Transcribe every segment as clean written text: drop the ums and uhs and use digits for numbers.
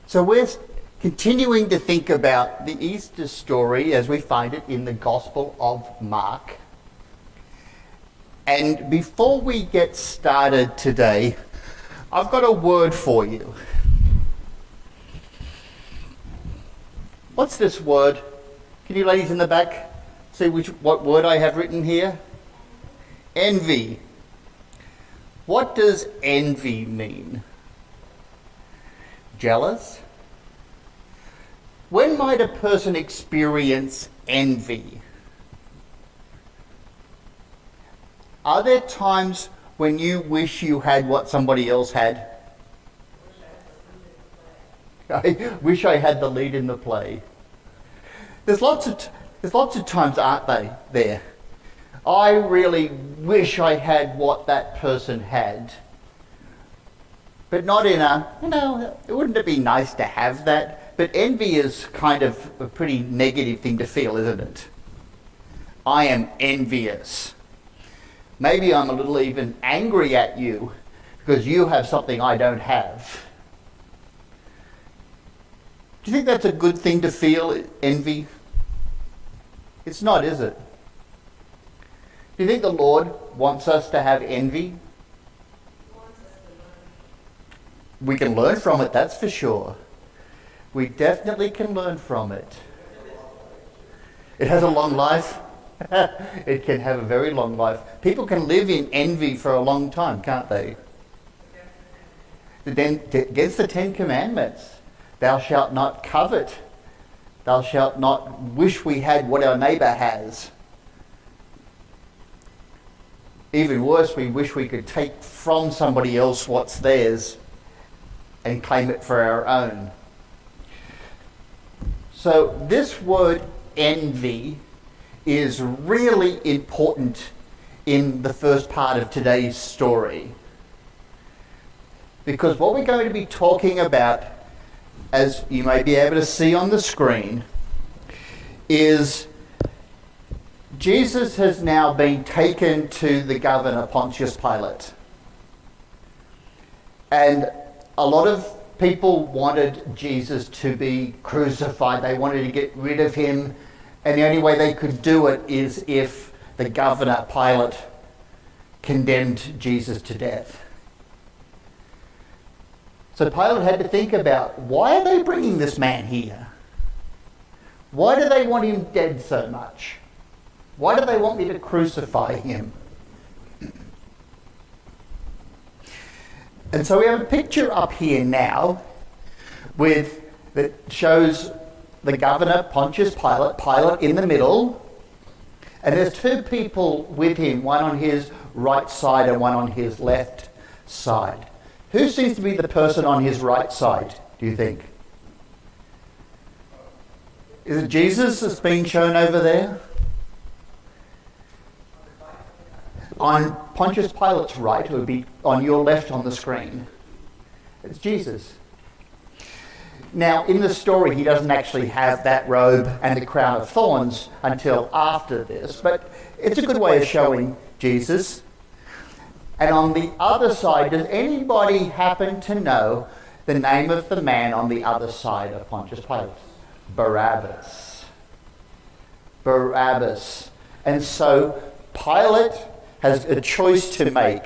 So we're continuing to think about the Easter story as we find it in the Gospel of Mark. And before we get started today, I've got a word for you. What's this word? Can you ladies in the back see what word I have written here? Envy. What does envy mean? Jealous? When might a person experience envy? Are there times when you wish you had what somebody else had? I wish I had the lead in the play. There's lots of times, aren't there? I really wish I had what that person had. But not in wouldn't it be nice to have that? But envy is kind of a pretty negative thing to feel, isn't it? I am envious. Maybe I'm a little even angry at you because you have something I don't have. Do you think that's a good thing to feel, envy? It's not, is it? Do you think the Lord wants us to have envy? We can learn from it, that's for sure. We definitely can learn from it. It has a long life. It can have a very long life. People can live in envy for a long time, can't they? Against the 10 Commandments, thou shalt not covet. Thou shalt not wish we had what our neighbour has. Even worse, we wish we could take from somebody else what's theirs and claim it for our own. So this word envy is really important in the first part of today's story. Because what we're going to be talking about, as you may be able to see on the screen, is Jesus has now been taken to the governor, Pontius Pilate. And a lot of people wanted Jesus to be crucified. They wanted to get rid of him. And the only way they could do it is if the governor, Pilate, condemned Jesus to death. So Pilate had to think about, why are they bringing this man here? Why do they want him dead so much? Why do they want me to crucify him? And so we have a picture up here now that shows the governor, Pontius Pilate, Pilate in the middle, and there's two people with him, one on his right side and one on his left side. Who seems to be the person on his right side, do you think? Is it Jesus that's being shown over there? On Pontius Pilate's right, it would be on your left on the screen. It's Jesus. Now, in the story, he doesn't actually have that robe and the crown of thorns until after this, but it's a good way of showing Jesus. And on the other side, does anybody happen to know the name of the man on the other side of Pontius Pilate? Barabbas. Barabbas. And so Pilate has a choice to make.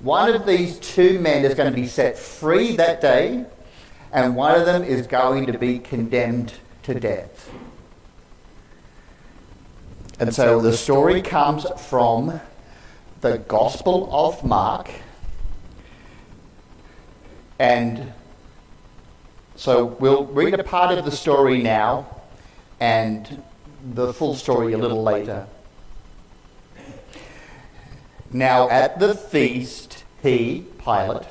One of these two men is going to be set free that day, and one of them is going to be condemned to death. And so the story comes from the Gospel of Mark. And so we'll read a part of the story now and the full story a little later. Now at the feast, he, Pilate,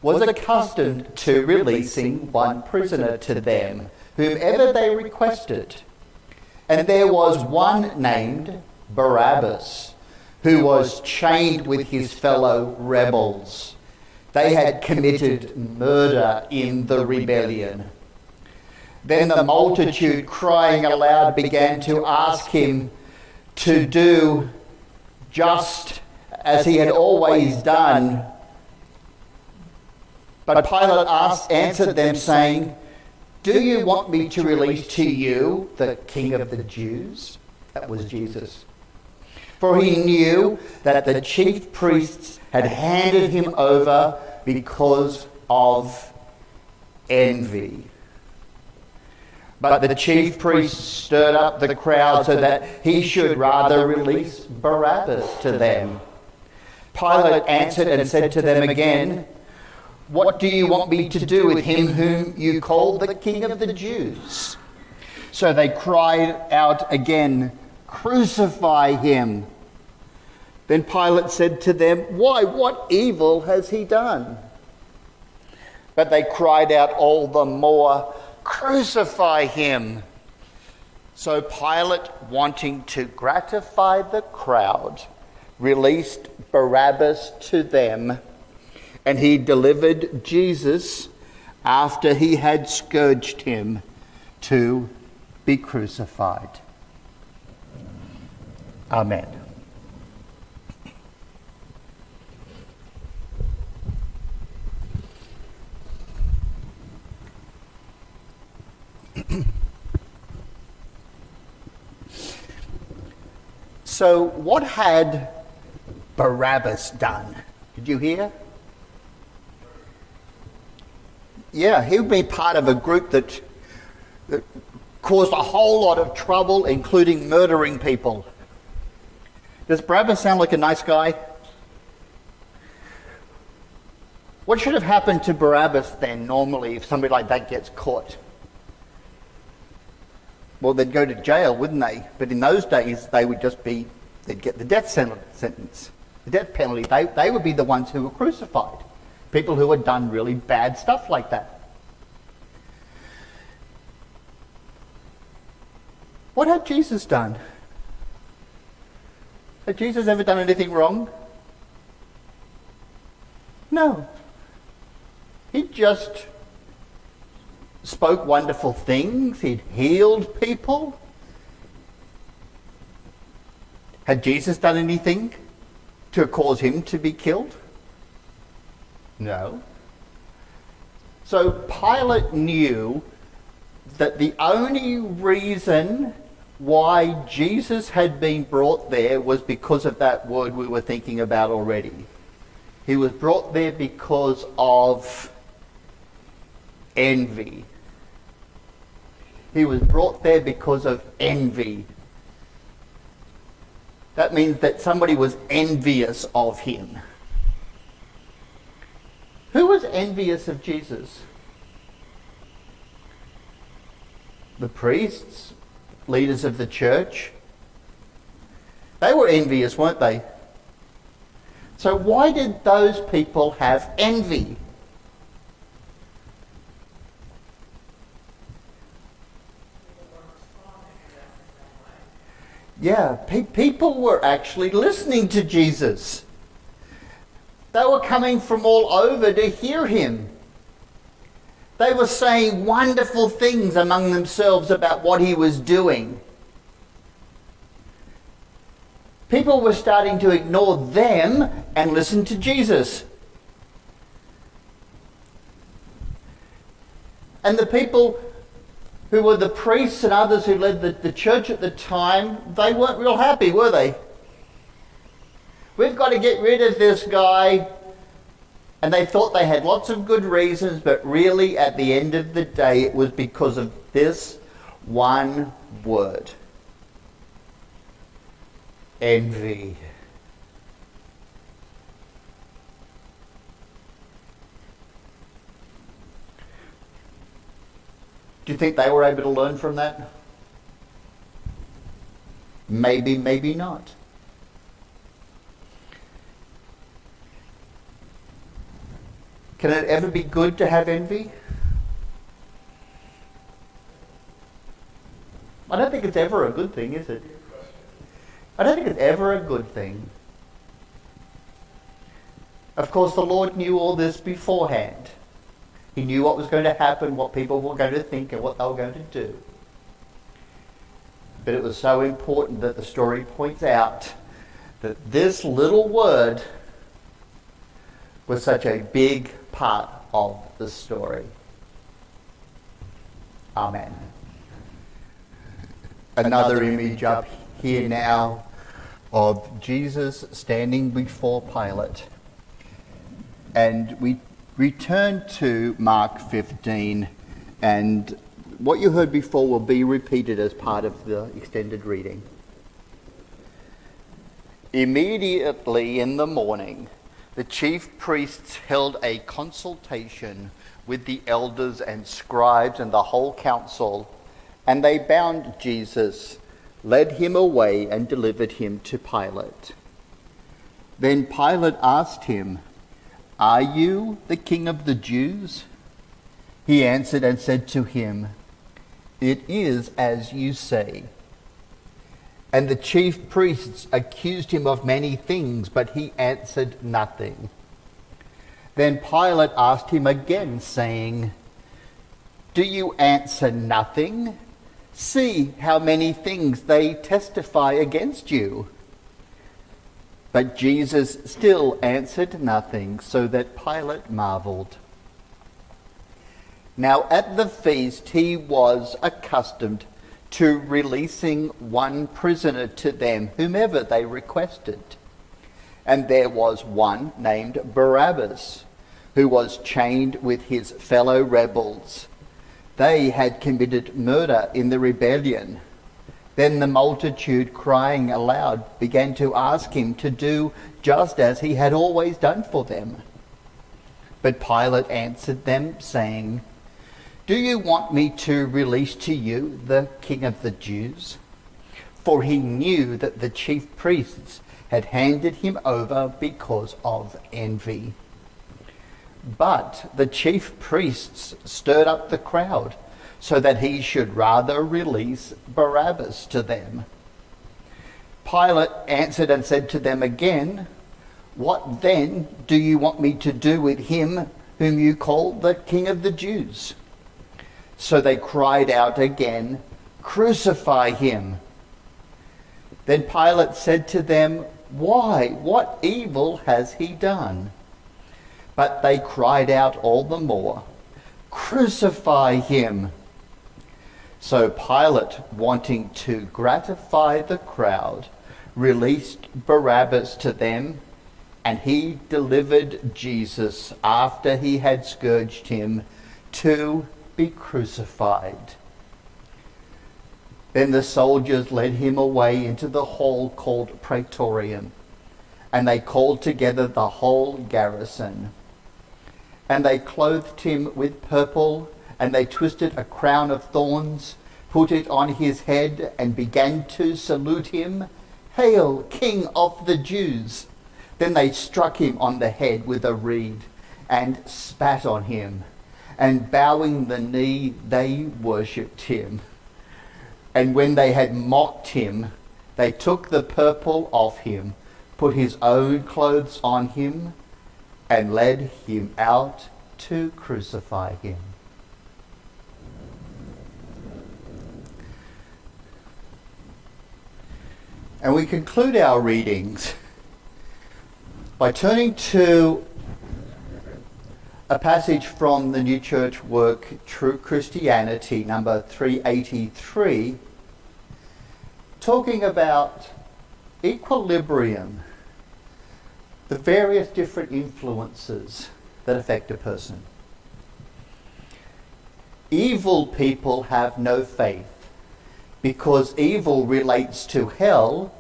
was accustomed to releasing one prisoner to them, whomever they requested. And there was one named Barabbas, who was chained with his fellow rebels. They had committed murder in the rebellion. Then the multitude, crying aloud, began to ask him to do just as he had always done. But Pilate answered them, saying, "Do you want me to release to you the King of the Jews?" That was Jesus. For he knew that the chief priests had handed him over because of envy. But the chief priests stirred up the crowd so that he should rather release Barabbas to them. Pilate answered and said to them again, "What do you want me to do with him whom you call the King of the Jews?" So they cried out again, "Crucify him." Then Pilate said to them, "Why, what evil has he done?" But they cried out all the more, "Crucify him." So Pilate, wanting to gratify the crowd, released Barabbas to them, and he delivered Jesus, after he had scourged him, to be crucified. Amen. So what had Barabbas done? Did you hear? Yeah, he would be part of a group that caused a whole lot of trouble, including murdering people. Does Barabbas sound like a nice guy? What should have happened to Barabbas then, normally, if somebody like that gets caught? Well, they'd go to jail, wouldn't they? But in those days, they'd get the death sentence, the death penalty. They would be the ones who were crucified. People who had done really bad stuff like that. What had Jesus done? Had Jesus ever done anything wrong? No. He just spoke wonderful things. He'd healed people. Had Jesus done anything to cause him to be killed? No. So Pilate knew that the only reason why Jesus had been brought there was because of that word we were thinking about already. He was brought there because of envy. He was brought there because of envy. That means that somebody was envious of him. Who was envious of Jesus? The priests, leaders of the church. They were envious, weren't they? So why did those people have envy? Yeah, people were actually listening to Jesus. They were coming from all over to hear him. They were saying wonderful things among themselves about what he was doing. People were starting to ignore them and listen to Jesus. And the people who were the priests and others who led the church at the time, they weren't real happy, were they? We've got to get rid of this guy. And they thought they had lots of good reasons, but really at the end of the day it was because of this one word. Envy. Do you think they were able to learn from that? Maybe, maybe not. Can it ever be good to have envy? I don't think it's ever a good thing, is it? I don't think it's ever a good thing. Of course, the Lord knew all this beforehand. He knew what was going to happen, what people were going to think, and what they were going to do. But it was so important that the story points out that this little word was such a big part of the story. Amen. Another image up here now of Jesus standing before Pilate. And we return to Mark 15, and what you heard before will be repeated as part of the extended reading. Immediately in the morning, the chief priests held a consultation with the elders and scribes and the whole council, and they bound Jesus, led him away, and delivered him to Pilate. Then Pilate asked him, "Are you the king of the Jews?" He answered and said to him, "It is as you say." And the chief priests accused him of many things, but he answered nothing. Then Pilate asked him again, saying, "Do you answer nothing? See how many things they testify against you." But Jesus still answered nothing, so that Pilate marveled. Now at the feast he was accustomed to releasing one prisoner to them, whomever they requested. And there was one named Barabbas, who was chained with his fellow rebels. They had committed murder in the rebellion. Then the multitude, crying aloud, began to ask him to do just as he had always done for them. But Pilate answered them, saying, "Do you want me to release to you the king of the Jews?" For he knew that the chief priests had handed him over because of envy. But the chief priests stirred up the crowd, so that he should rather release Barabbas to them. Pilate answered and said to them again, "What then do you want me to do with him whom you call the king of the Jews?" So they cried out again, "Crucify him." Then Pilate said to them, "Why? What evil has he done?" But they cried out all the more, "Crucify him." So Pilate, wanting to gratify the crowd, released Barabbas to them, and he delivered Jesus, after he had scourged him, to be crucified. Then the soldiers led him away into the hall called Praetorium, and they called together the whole garrison. And they clothed him with purple, and they twisted a crown of thorns, put it on his head, and began to salute him, "Hail, King of the Jews!" Then they struck him on the head with a reed, and spat on him, and bowing the knee, they worshipped him. And when they had mocked him, they took the purple off him, put his own clothes on him, and led him out to crucify him. And we conclude our readings by turning to a passage from the New Church work, True Christianity, number 383, talking about equilibrium, the various different influences that affect a person. Evil people have no faith, because evil relates to hell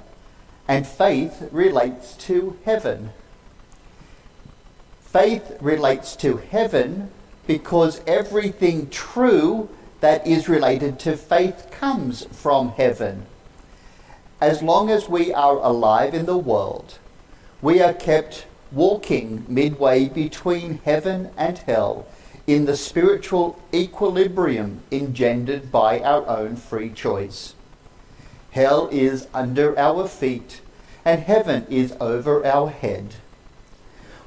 and faith relates to heaven. Faith relates to heaven because everything true that is related to faith comes from heaven. As long as we are alive in the world, we are kept walking midway between heaven and hell in the spiritual equilibrium engendered by our own free choice. Hell is under our feet and heaven is over our head.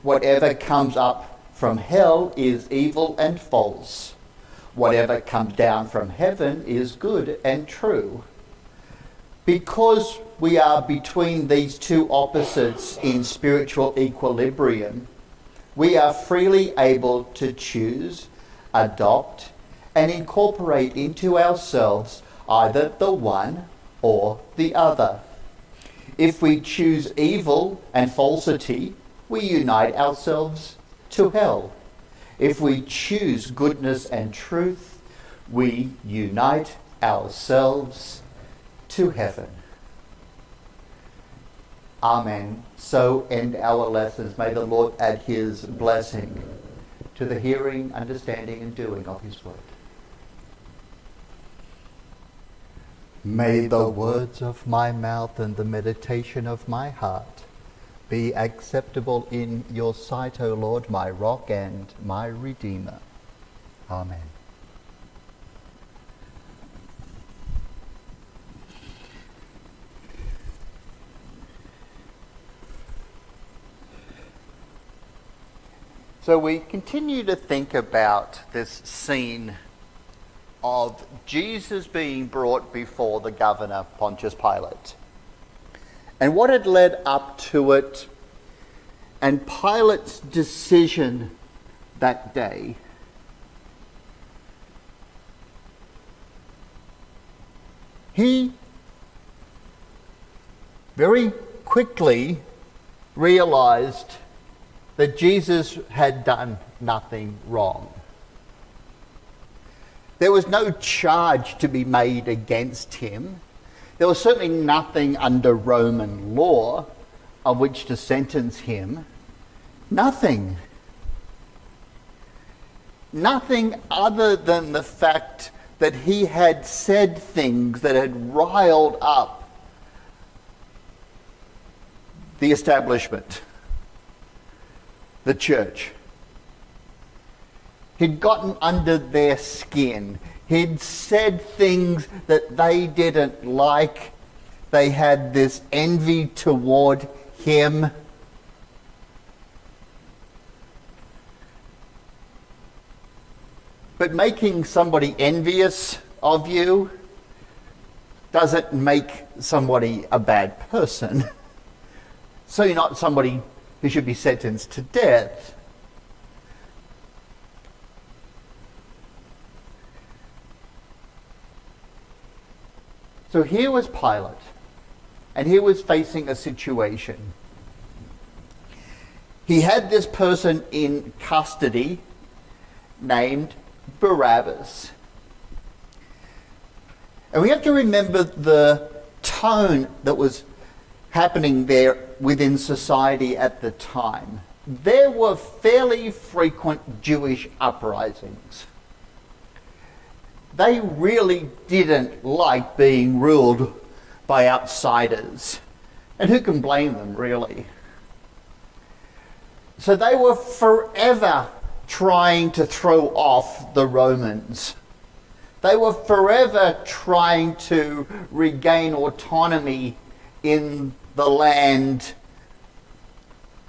Whatever comes up from hell is evil and false. Whatever comes down from heaven is good and true. Because we are between these two opposites in spiritual equilibrium, we are freely able to choose, adopt, and incorporate into ourselves either the one or the other. If we choose evil and falsity, we unite ourselves to hell. If we choose goodness and truth, we unite ourselves to heaven. Amen. So end our lessons. May the Lord add his blessing to the hearing, understanding, and doing of his word. May the words of my mouth and the meditation of my heart be acceptable in your sight, O Lord, my rock and my redeemer. Amen. So we continue to think about this scene of Jesus being brought before the governor, Pontius Pilate, and what had led up to it, and Pilate's decision that day. He very quickly realized that Jesus had done nothing wrong. There was no charge to be made against him. There was certainly nothing under Roman law of which to sentence him. Nothing. Nothing other than the fact that he had said things that had riled up the establishment, the church. He'd gotten under their skin. He'd said things that they didn't like. They had this envy toward him. But making somebody envious of you doesn't make somebody a bad person. So you're not somebody who should be sentenced to death. So here was Pilate, and he was facing a situation. He had this person in custody named Barabbas. And we have to remember the tone that was happening there within society at the time. There were fairly frequent Jewish uprisings. They really didn't like being ruled by outsiders. And who can blame them, really? So they were forever trying to throw off the Romans. They were forever trying to regain autonomy in the land,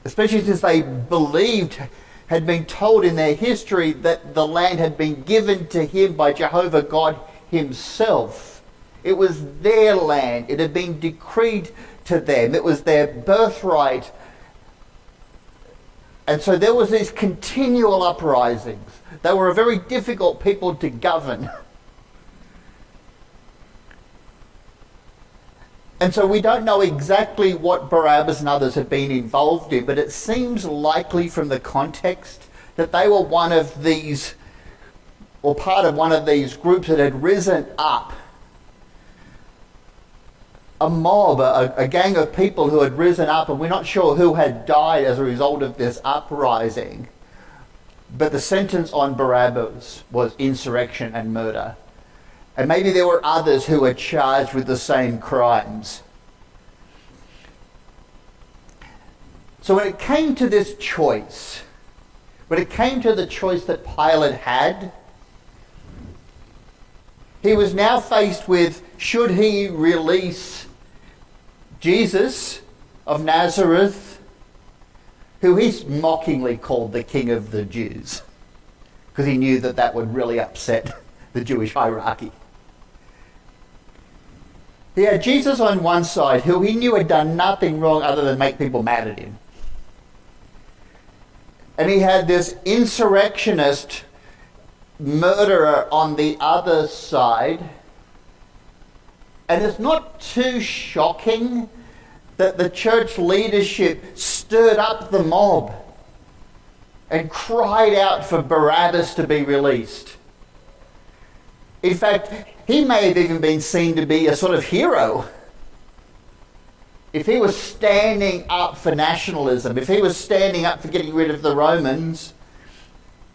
especially since they believed, had been told in their history that the land had been given to him by Jehovah God himself. It was their land. It had been decreed to them. It was their birthright. And so there was these continual uprisings. They were a very difficult people to govern. And so we don't know exactly what Barabbas and others had been involved in, but it seems likely from the context that they were one of these, or part of one of these groups that had risen up. A mob, a gang of people who had risen up, and we're not sure who had died as a result of this uprising. But the sentence on Barabbas was insurrection and murder. And maybe there were others who were charged with the same crimes. So when it came to this choice, when it came to the choice that Pilate had, he was now faced with, should he release Jesus of Nazareth, who he's mockingly called the King of the Jews, because he knew that that would really upset the Jewish hierarchy. He had Jesus on one side, who he knew had done nothing wrong other than make people mad at him. And he had this insurrectionist murderer on the other side. And it's not too shocking that the church leadership stirred up the mob and cried out for Barabbas to be released. In fact, he may have even been seen to be a sort of hero. If he was standing up for nationalism, if he was standing up for getting rid of the Romans,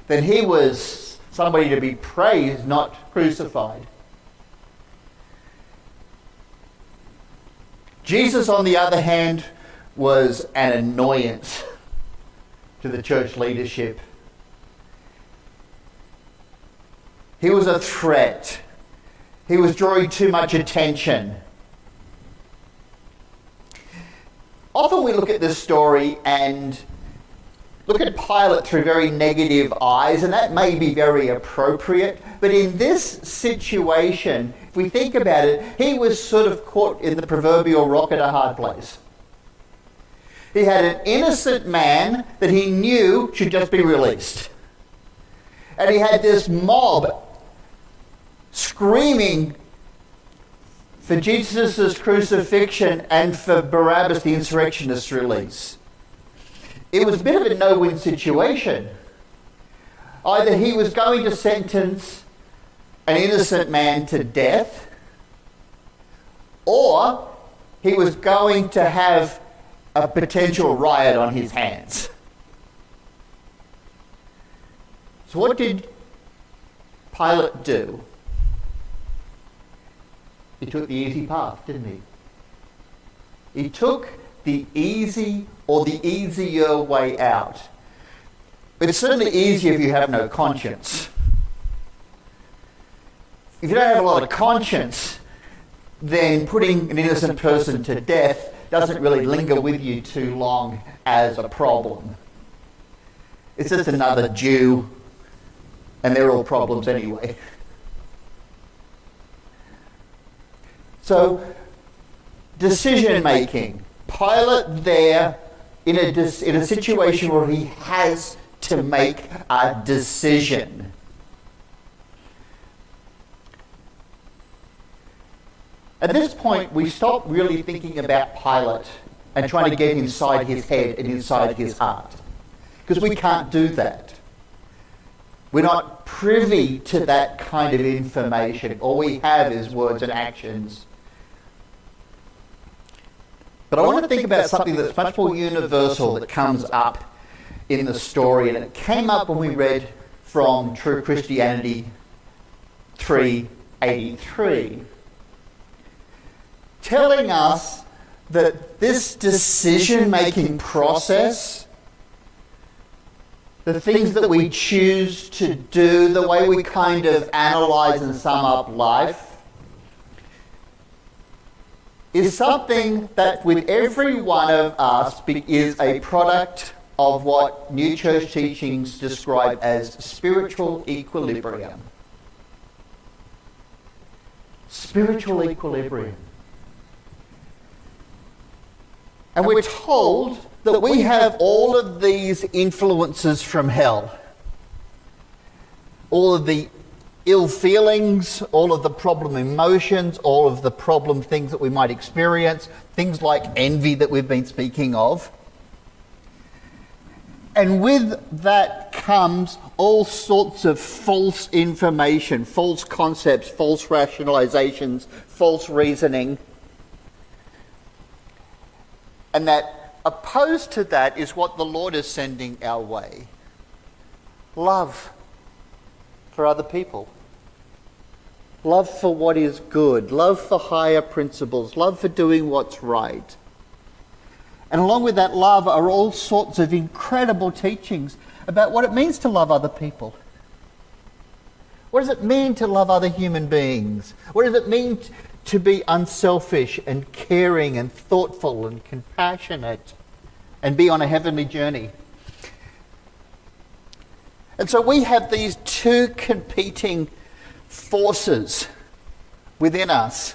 then he was somebody to be praised, not crucified. Jesus, on the other hand, was an annoyance to the church leadership. He was a threat. He was drawing too much attention. Often we look at this story and look at Pilate through very negative eyes, and that may be very appropriate. But in this situation, if we think about it, he was sort of caught in the proverbial rock at a hard place. He had an innocent man that he knew should just be released. And he had this mob screaming for Jesus' crucifixion and for Barabbas, the insurrectionist's release. It was a bit of a no-win situation. Either he was going to sentence an innocent man to death, or he was going to have a potential riot on his hands. So what did Pilate do? He took the easy path, didn't he? He took the easy or the easier way out. But it's certainly easier if you have no conscience. If you don't have a lot of conscience, then putting an innocent person to death doesn't really linger with you too long as a problem. It's just another Jew, and they're all problems anyway. So, decision making. Pilate there in a situation where he has to make a decision. At this point, we stop really thinking about Pilate and trying to get inside his head and inside his heart. Because we can't do that. We're not privy to that kind of information. All we have is words and actions. But I want to think about something that's much more universal that comes up in the story. And it came up when we read from True Christianity 3:83. Telling us that this decision-making process, the things that we choose to do, the way we kind of analyse and sum up life, is something that with every one of us is a product of what New Church teachings describe as spiritual equilibrium. Spiritual equilibrium. And we're told that we have all of these influences from hell. All of the ill feelings, all of the problem emotions, all of the problem things that we might experience, things like envy that we've been speaking of. And with that comes all sorts of false information, false concepts, false rationalizations, false reasoning. And that opposed to that is what the Lord is sending our way. Love for other people. Love for what is good. Love for higher principles. Love for doing what's right. And along with that love are all sorts of incredible teachings about what it means to love other people. What does it mean to love other human beings? What does it mean to be unselfish and caring and thoughtful and compassionate and be on a heavenly journey? And so we have these two competing forces within us.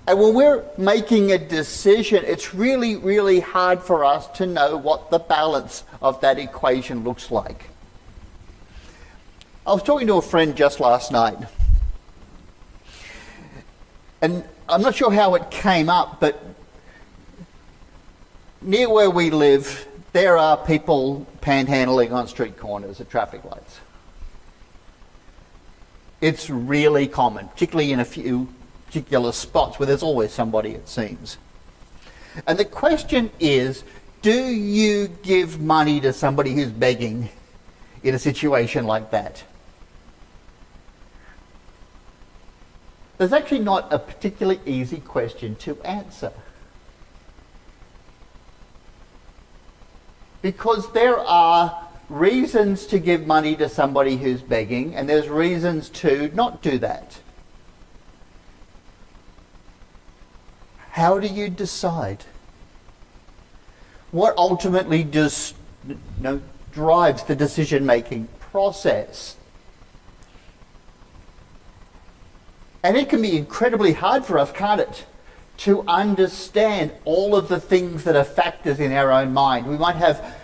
And when we're making a decision, it's really, really hard for us to know what the balance of that equation looks like. I was talking to a friend just last night, and I'm not sure how it came up, but near where we live, there are people panhandling on street corners at traffic lights. It's really common, particularly in a few particular spots where there's always somebody, it seems. And the question is, do you give money to somebody who's begging in a situation like that? There's actually not a particularly easy question to answer. Because there are reasons to give money to somebody who's begging, and there's reasons to not do that. How do you decide? What ultimately drives the decision-making process? And it can be incredibly hard for us, can't it, to understand all of the things that are factors in our own mind. We might have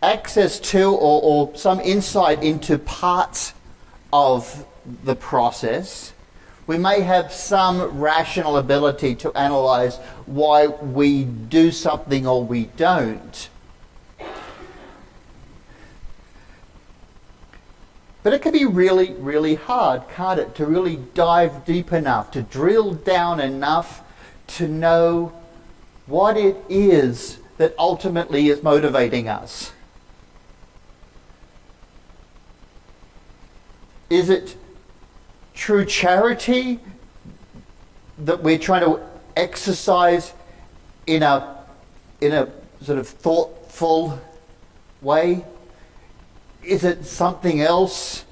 access to or some insight into parts of the process. We may have some rational ability to analyse why we do something or we don't. But it can be really, really hard, can't it, to really dive deep enough, to drill down enough to know what it is that ultimately is motivating us. Is it true charity that we're trying to exercise in a sort of thoughtful way? Is it something else?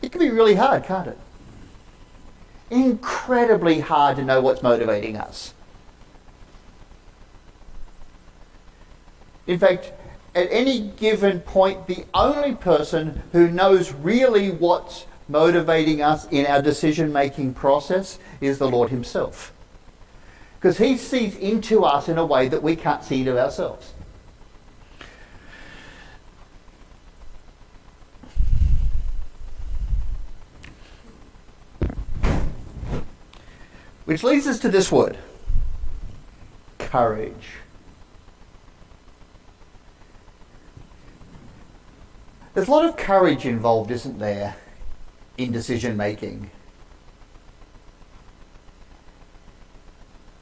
It can be really hard, can't it? Incredibly hard to know what's motivating us. In fact, at any given point, the only person who knows really what's motivating us in our decision-making process is the Lord himself. Because he sees into us in a way that we can't see into ourselves. Which leads us to this word, courage. There's a lot of courage involved, isn't there, in decision making?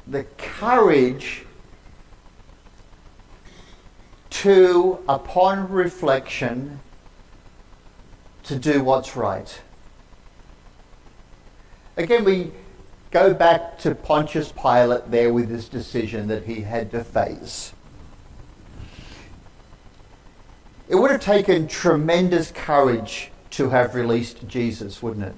The courage to, upon reflection, to do what's right. Again, we go back to Pontius Pilate there with this decision that he had to face. It would have taken tremendous courage to have released Jesus, wouldn't it?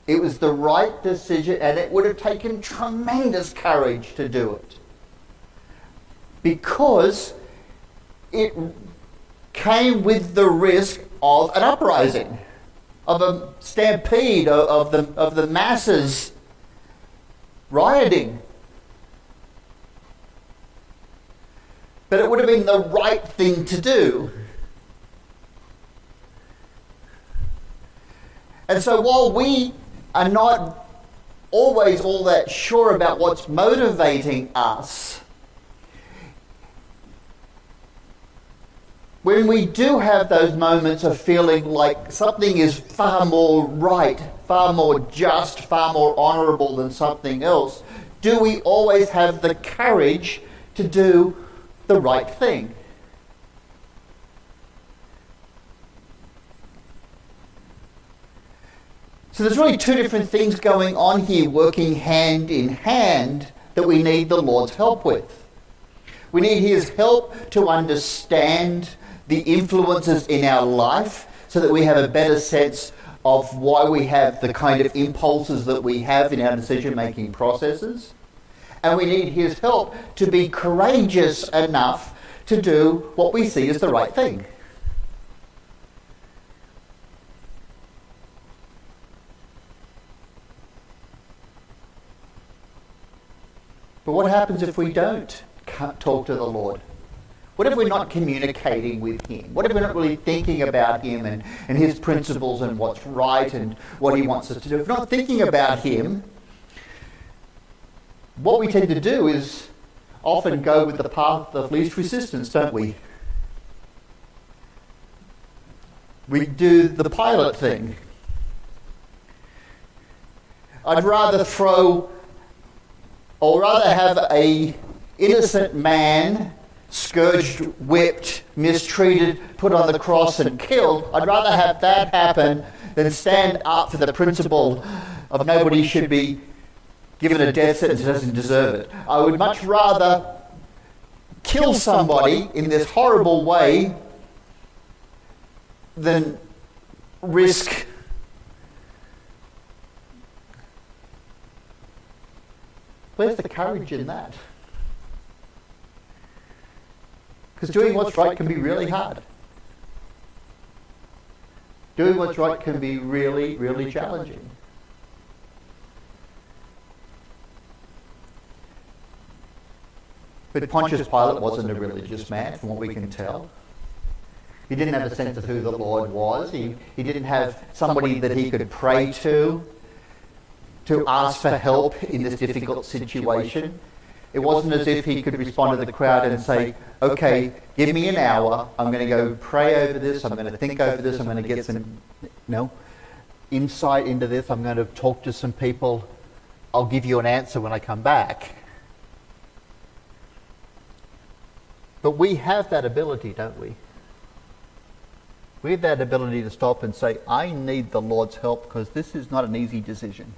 It was the right decision, and it would have taken tremendous courage to do it. Because it came with the risk of an uprising, of a stampede, of the masses rioting. But it would have been the right thing to do. And so while we are not always all that sure about what's motivating us, when we do have those moments of feeling like something is far more right, far more just, far more honourable than something else, do we always have the courage to do the right thing? So there's really two different things going on here, working hand in hand, that we need the Lord's help with. We need his help to understand the influences in our life so that we have a better sense of why we have the kind of impulses that we have in our decision-making processes. And we need his help to be courageous enough to do what we see as the right thing. But what happens if we don't talk to the Lord? What if we're not communicating with him? What if we're not really thinking about him and his principles and what's right and what he wants us to do? If we're not thinking about him, what we tend to do is often go with the path of least resistance, don't we? We do the Pilate thing. I'd rather have a innocent man scourged, whipped, mistreated, put on the cross and killed. I'd rather have that happen than stand up for the principle of nobody should be given a death sentence who doesn't deserve it. I would much rather kill somebody in this horrible way than risk where's the courage in that? Because doing what's right can be really hard. Doing what's right can be really, really challenging. But Pontius Pilate wasn't a religious man, from what we can tell. He didn't have a sense of who the Lord was. He didn't have somebody that he could pray to ask for help in this difficult situation. It wasn't as if he could respond to the crowd and say, okay, give me an hour, I'm going to go pray over this, I'm going to think over this, I'm going to get some insight into this, I'm going to talk to some people, I'll give you an answer when I come back. But we have that ability, don't we? We have that ability to stop and say, I need the Lord's help because this is not an easy decision.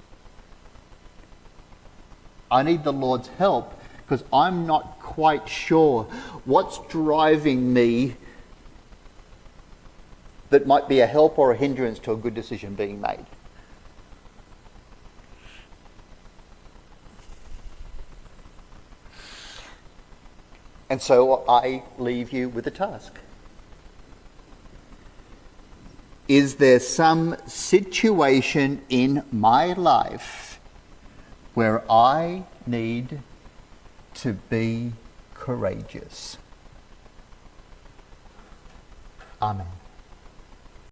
I need the Lord's help because I'm not quite sure what's driving me that might be a help or a hindrance to a good decision being made. And so I leave you with a task. Is there some situation in my life where I need to be courageous? Amen.